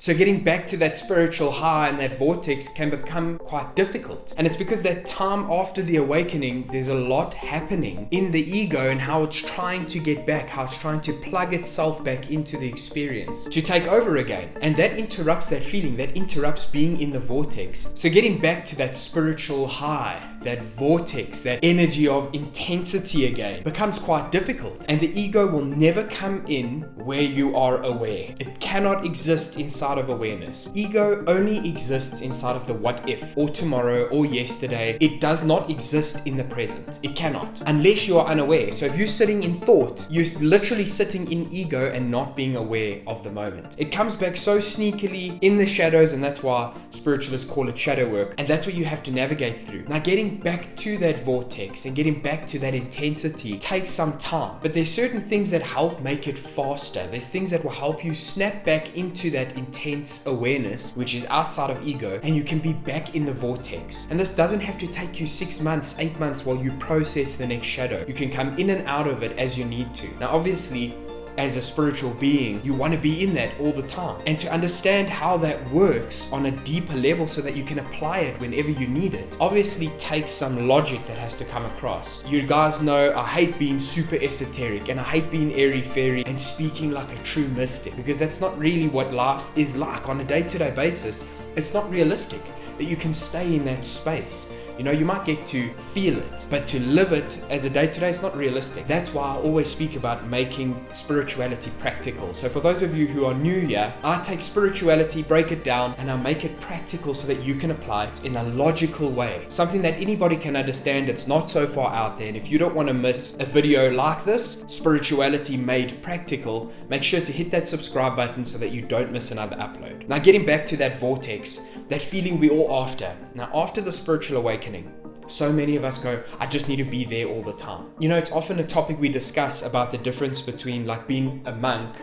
So getting back to that spiritual high and that vortex can become quite difficult. And it's because that time after the awakening, there's a lot happening in the ego and how it's trying to get back, how it's trying to plug itself back into the experience to take over again. And that interrupts that feeling, that interrupts being in the vortex. So getting back to that spiritual high, that vortex, that energy of intensity again becomes quite difficult. And the ego will never come in where you are aware. It cannot exist inside of awareness. Ego only exists inside of the what if, or tomorrow, or yesterday. It does not exist in the present. It cannot, unless you are unaware. So if you're sitting in thought, you're literally sitting in ego and not being aware of the moment. It comes back so sneakily in the shadows, and that's why spiritualists call it shadow work. And that's what you have to navigate through. Now, getting back to that vortex and getting back to that intensity takes some time, but there's certain things that help make it faster. There's things that will help you snap back into that intense awareness, which is outside of ego, and you can be back in the vortex. And this doesn't have to take you 6 months, 8 months while you process the next shadow. You can come in and out of it as you need to. Now, obviously, as a spiritual being, you want to be in that all the time. And to understand how that works on a deeper level so that you can apply it whenever you need it, obviously takes some logic that has to come across. You guys know I hate being super esoteric and I hate being airy-fairy and speaking like a true mystic, because that's not really what life is like on a day-to-day basis. It's not realistic that you can stay in that space. You know, you might get to feel it, but to live it as a day-to-day is not realistic. That's why I always speak about making spirituality practical. So for those of you who are new here, I take spirituality, break it down, and I make it practical so that you can apply it in a logical way. Something that anybody can understand. It's not so far out there. And if you don't want to miss a video like this, Spirituality Made Practical, make sure to hit that subscribe button so that you don't miss another upload. Now, getting back to that vortex, that feeling we all after. Now, after the spiritual awakening, so many of us go, I just need to be there all the time. You know, it's often a topic we discuss about the difference between like being a monk,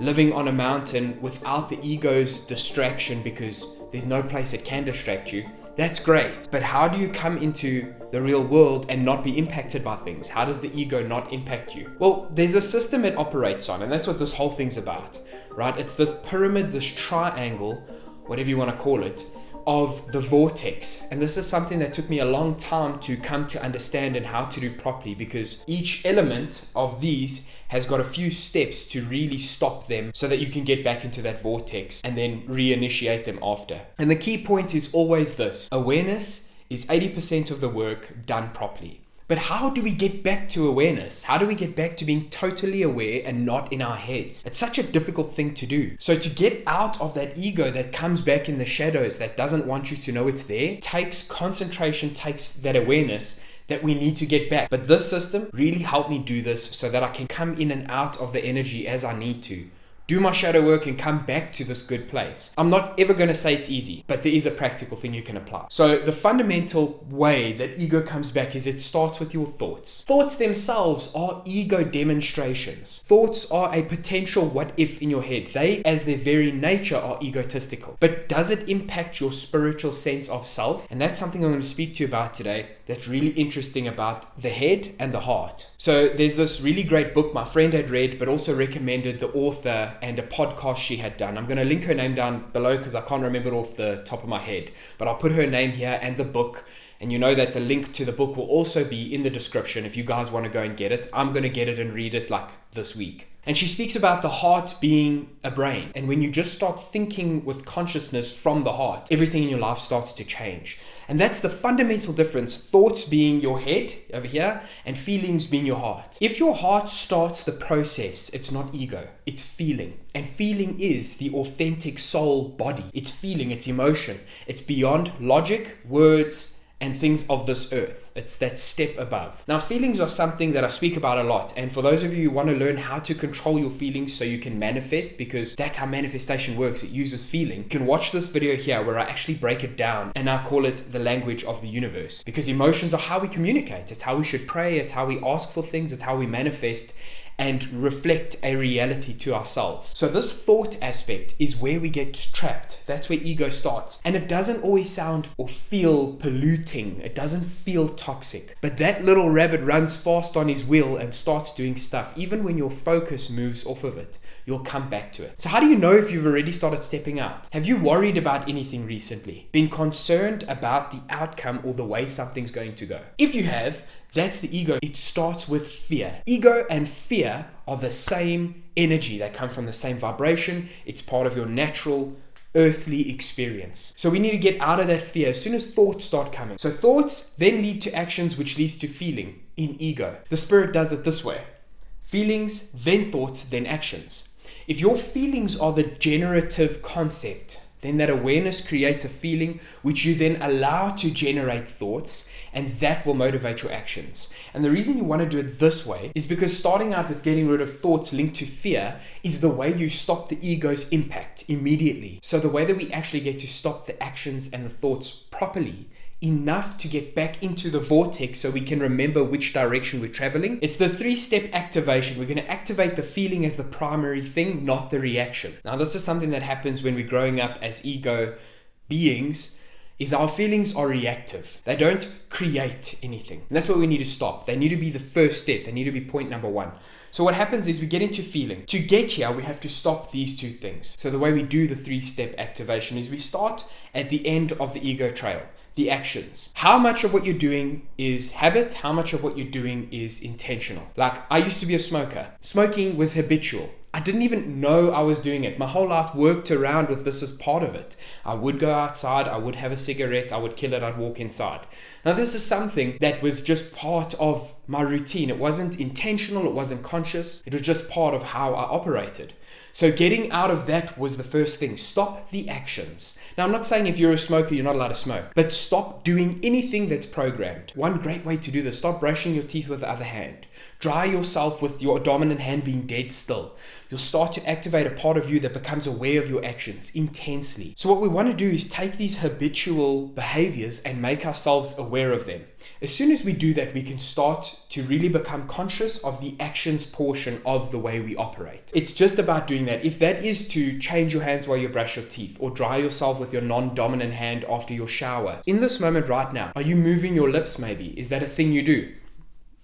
living on a mountain without the ego's distraction, because there's no place it can distract you. That's great. But how do you come into the real world and not be impacted by things? How does the ego not impact you? Well, there's a system it operates on, and that's what this whole thing's about, right? It's this pyramid, this triangle, whatever you want to call it, of the vortex. And this is something that took me a long time to come to understand and how to do properly, because each element of these has got a few steps to really stop them so that you can get back into that vortex and then reinitiate them after. And the key point is always this: awareness is 80% of the work done properly. But how do we get back to awareness? How do we get back to being totally aware and not in our heads? It's such a difficult thing to do. So to get out of that ego that comes back in the shadows, that doesn't want you to know it's there, takes concentration, takes that awareness that we need to get back. But this system really helped me do this so that I can come in and out of the energy as I need to. Do my shadow work and come back to this good place. I'm not ever going to say it's easy, but there is a practical thing you can apply. So the fundamental way that ego comes back is it starts with your thoughts. Thoughts themselves are ego demonstrations. Thoughts are a potential what if in your head. They, as their very nature, are egotistical. But does it impact your spiritual sense of self? And that's something I'm going to speak to you about today that's really interesting about the head and the heart. So there's this really great book my friend had read, but also recommended the author and a podcast she had done. I'm going to link her name down below because I can't remember it off the top of my head, but I'll put her name here and the book. And you know that the link to the book will also be in the description if you guys want to go and get it. I'm going to get it and read it like this week. And she speaks about the heart being a brain. And when you just start thinking with consciousness from the heart, everything in your life starts to change. And that's the fundamental difference. Thoughts being your head over here and feelings being your heart. If your heart starts the process, it's not ego, it's feeling. And feeling is the authentic soul body. It's feeling, it's emotion. It's beyond logic, words, and things of this earth. It's that step above. Now, feelings are something that I speak about a lot. And for those of you who want to learn how to control your feelings so you can manifest, because that's how manifestation works, it uses feeling, you can watch this video here where I actually break it down and I call it the language of the universe. Because emotions are how we communicate. It's how we should pray. It's how we ask for things. It's how we manifest and reflect a reality to ourselves. So this thought aspect is where we get trapped. That's where ego starts. And it doesn't always sound or feel polluting. It doesn't feel toxic. But that little rabbit runs fast on his wheel and starts doing stuff, even when your focus moves off of it. you'll come back to it. So how do you know if you've already started stepping out? Have you worried about anything recently? Been concerned about the outcome or the way something's going to go? If you have, that's the ego. It starts with fear. Ego and fear are the same energy. They come from the same vibration. It's part of your natural earthly experience. So we need to get out of that fear as soon as thoughts start coming. So thoughts then lead to actions, which leads to feeling in ego. The spirit does it this way: feelings, then thoughts, then actions. If your feelings are the generative concept, then that awareness creates a feeling which you then allow to generate thoughts, and that will motivate your actions. And the reason you want to do it this way is because starting out with getting rid of thoughts linked to fear is the way you stop the ego's impact immediately. So the way that we actually get to stop the actions and the thoughts properly, enough to get back into the vortex so we can remember which direction we're traveling. It's the 3-step activation. We're going to activate the feeling as the primary thing, not the reaction. Now, this is something that happens when we're growing up as ego beings, is our feelings are reactive. They don't create anything. And that's what we need to stop. They need to be the first step. They need to be point number 1. So what happens is we get into feeling. To get here, we have to stop these 2 things. So the way we do the 3-step activation is we start at the end of the ego trail. The actions. How much of what you're doing is habit? How much of what you're doing is intentional? Like, I used to be a smoker. Smoking was habitual. I didn't even know I was doing it. My whole life worked around with this as part of it. I would go outside, I would have a cigarette, I would kill it, I'd walk inside. Now, this is something that was just part of my routine. It wasn't intentional, it wasn't conscious. It was just part of how I operated. So getting out of that was the first thing. Stop the actions. Now, I'm not saying if you're a smoker, you're not allowed to smoke, but stop doing anything that's programmed. One great way to do this: stop brushing your teeth with the other hand. Dry yourself with your dominant hand being dead still. You'll start to activate a part of you that becomes aware of your actions intensely. So what we want to do is take these habitual behaviors and make ourselves aware of them. As soon as we do that, we can start to really become conscious of the actions portion of the way we operate. It's just about doing that. If that is to change your hands while you brush your teeth, or dry yourself with your non-dominant hand after your shower. In this moment right now, are you moving your lips maybe? Is that a thing you do?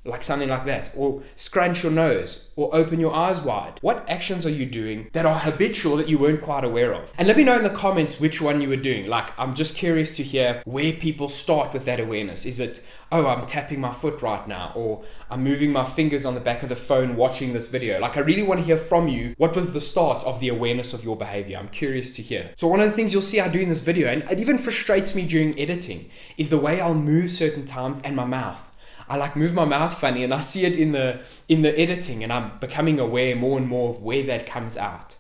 Like something like that, or scrunch your nose, or open your eyes wide. What actions are you doing that are habitual that you weren't quite aware of? And let me know in the comments which one you were doing. Like, I'm just curious to hear where people start with that awareness. Is it, oh, I'm tapping my foot right now, or I'm moving my fingers on the back of the phone watching this video? Like, I really want to hear from you. What was the start of the awareness of your behavior? I'm curious to hear. So one of the things you'll see I do in this video, and it even frustrates me during editing, is the way I'll move certain times and my mouth. I like move my mouth funny, and I see it in the editing, and I'm becoming aware more and more of where that comes out.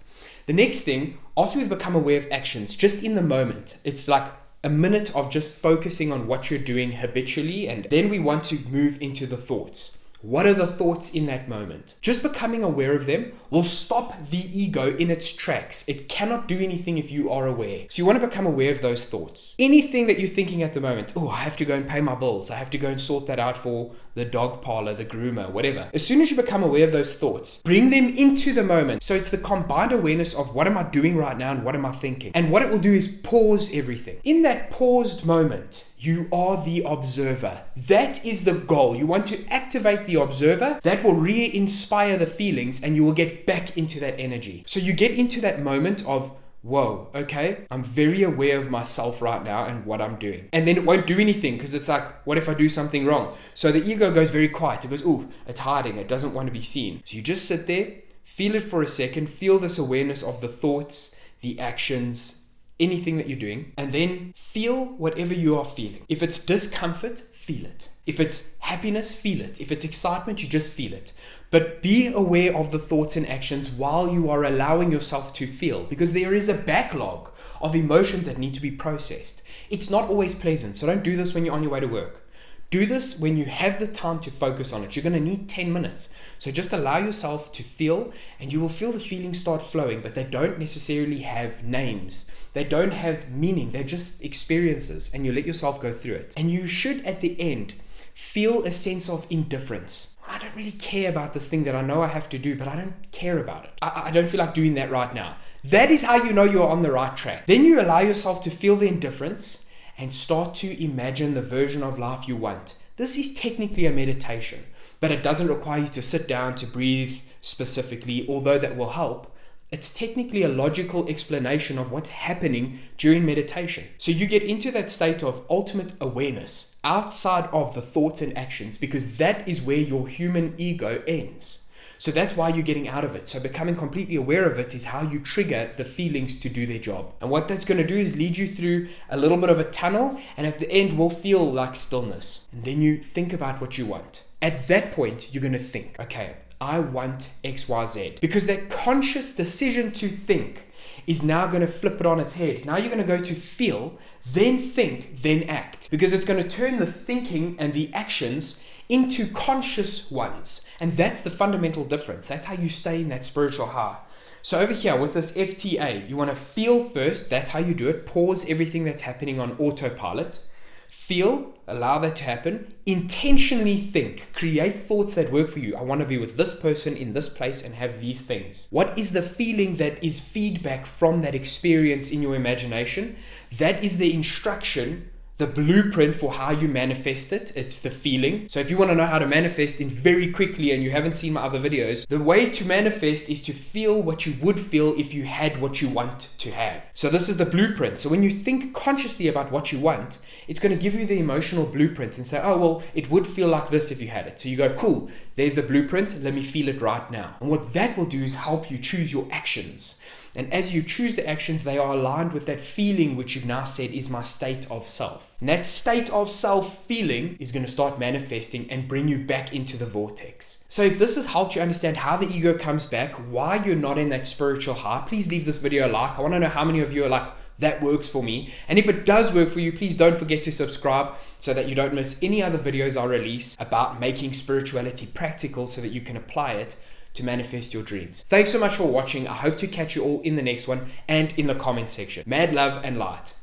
The next thing, after we've become aware of actions, just in the moment, it's like a minute of just focusing on what you're doing habitually, and then we want to move into the thoughts. What are the thoughts in that moment? Just becoming aware of them will stop the ego in its tracks. It cannot do anything if you are aware. So you want to become aware of those thoughts. Anything that you're thinking at the moment, oh, I have to go and pay my bills. I have to go and sort that out for the dog parlor, the groomer, whatever. As soon as you become aware of those thoughts, bring them into the moment. So it's the combined awareness of what am I doing right now and what am I thinking? And what it will do is pause everything. In that paused moment, you are the observer. That is the goal. You want to activate the observer. That will re-inspire the feelings, and you will get back into that energy. So you get into that moment of, whoa, okay, I'm very aware of myself right now and what I'm doing. And then it won't do anything because it's like, what if I do something wrong? So the ego goes very quiet. It goes, oh, it's hiding. It doesn't want to be seen. So you just sit there, feel it for a second, feel this awareness of the thoughts, the actions, anything that you're doing, and then feel whatever you are feeling. If it's discomfort, feel it. If it's happiness, feel it. If it's excitement, you just feel it. But be aware of the thoughts and actions while you are allowing yourself to feel, because there is a backlog of emotions that need to be processed. It's not always pleasant, so don't do this when you're on your way to work. Do this when you have the time to focus on it. You're going to need 10 minutes. So just allow yourself to feel, and you will feel the feelings start flowing, but they don't necessarily have names. They don't have meaning. They're just experiences, and you let yourself go through it. And you should, at the end, feel a sense of indifference. I don't really care about this thing that I know I have to do, but I don't care about it. I don't feel like doing that right now. That is how you know you're on the right track. Then you allow yourself to feel the indifference and start to imagine the version of life you want. This is technically a meditation, but it doesn't require you to sit down to breathe specifically, although that will help. It's technically a logical explanation of what's happening during meditation. So you get into that state of ultimate awareness outside of the thoughts and actions, because that is where your human ego ends. So that's why you're getting out of it. So becoming completely aware of it is how you trigger the feelings to do their job. And what that's going to do is lead you through a little bit of a tunnel, and at the end will feel like stillness. And then you think about what you want. At that point, you're going to think, okay, I want XYZ. Because that conscious decision to think is now going to flip it on its head. Now you're going to go to feel, then think, then act. Because it's going to turn the thinking and the actions into conscious ones. And that's the fundamental difference. That's how you stay in that spiritual high. So over here with this FTA, you want to feel first. That's how you do it. Pause everything that's happening on autopilot. Feel, allow that to happen. Intentionally think, create thoughts that work for you. I want to be with this person in this place and have these things. What is the feeling that is feedback from that experience in your imagination? That is the instruction, the blueprint for how you manifest it. It's the feeling. So if you want to know how to manifest in very quickly and you haven't seen my other videos, the way to manifest is to feel what you would feel if you had what you want to have. So this is the blueprint. So when you think consciously about what you want, it's going to give you the emotional blueprint and say, oh, well, it would feel like this if you had it. So you go, cool, there's the blueprint. Let me feel it right now. And what that will do is help you choose your actions. And as you choose the actions, they are aligned with that feeling, which you've now said is my state of self. And that state of self feeling is going to start manifesting and bring you back into the vortex. So if this has helped you understand how the ego comes back, why you're not in that spiritual high, please leave this video a like. I want to know how many of you are like, that works for me. And if it does work for you, please don't forget to subscribe so that you don't miss any other videos I release about making spirituality practical so that you can apply it to manifest your dreams. Thanks so much for watching. I hope to catch you all in the next one and in the comment section. Mad love and light.